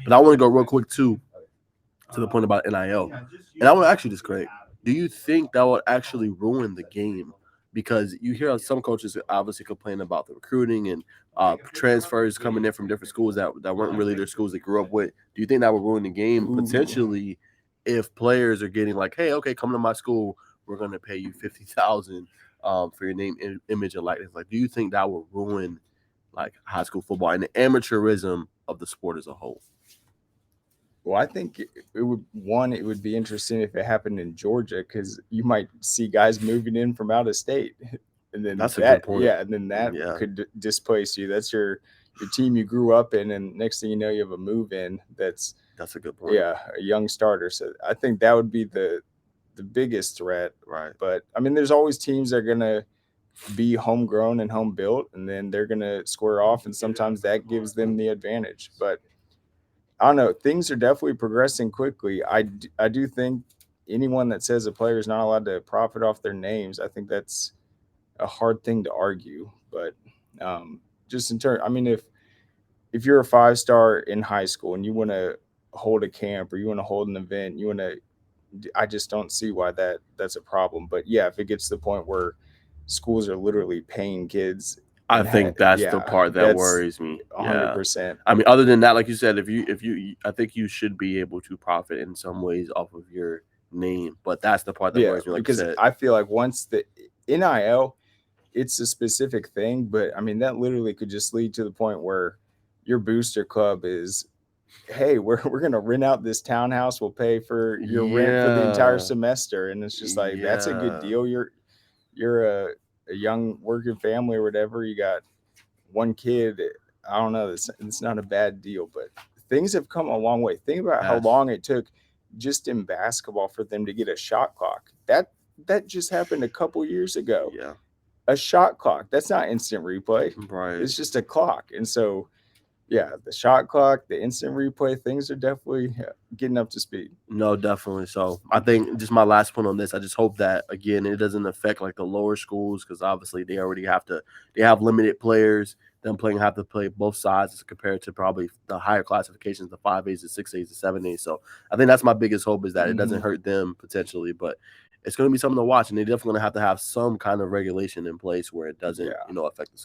But I want to go real quick too to the point about NIL, and I want to ask you this, Craig. Do you think that would actually ruin the game? Because you hear some coaches obviously complain about the recruiting and transfers coming in from different schools that weren't really their schools they grew up with. Do you think that would ruin the game potentially if players are getting like, hey, okay, come to my school, we're going to pay you $50,000 for your name, image, and likeness? Like, do you think that would ruin like high school football and the amateurism of the sport as a whole? Well, I think it would be interesting if it happened in Georgia, because you might see guys moving in from out of state, and then That's a good point. and then that could displace you. That's your team you grew up in, and next thing you know, you have a move in. That's a good point. Yeah, a young starter. So I think that would be the biggest threat. Right. But I mean, there's always teams that are gonna be homegrown and home built, and then they're gonna square off, and sometimes that gives them the advantage. But I don't know. Things are definitely progressing quickly. I do think anyone that says a player is not allowed to profit off their names, I think that's a hard thing to argue. But just in turn, I mean, if you're a 5-star in high school and you want to hold a camp or you want to hold an event, I just don't see why that's a problem. But yeah, if it gets to the point where schools are literally paying kids, I think that's the part that worries me. 100%. I mean, other than that, like you said, I think you should be able to profit in some ways off of your name, but that's the part that worries me. Like because you said, I feel like once the NIL, it's a specific thing, but I mean that literally could just lead to the point where your booster club is, hey, we're gonna rent out this townhouse, we'll pay for your rent for the entire semester, and it's just like that's a good deal. You're a young working family or whatever, you got one kid, I don't know, it's not a bad deal. But things have come a long way. Think about how long it took just in basketball for them to get a shot clock. That just happened a couple years ago. Yeah, a shot clock, that's not instant replay, right? It's just a clock. And so yeah, the shot clock, the instant replay, things are definitely getting up to speed. No, definitely. So I think just my last point on this, I just hope that, again, it doesn't affect like the lower schools, because obviously they have limited players. Them playing have to play both sides as compared to probably the higher classifications, the 5As, the 6As, the 7As. So I think that's my biggest hope, is that it doesn't hurt them potentially, but it's going to be something to watch, and they're definitely going to have some kind of regulation in place where it doesn't, affect the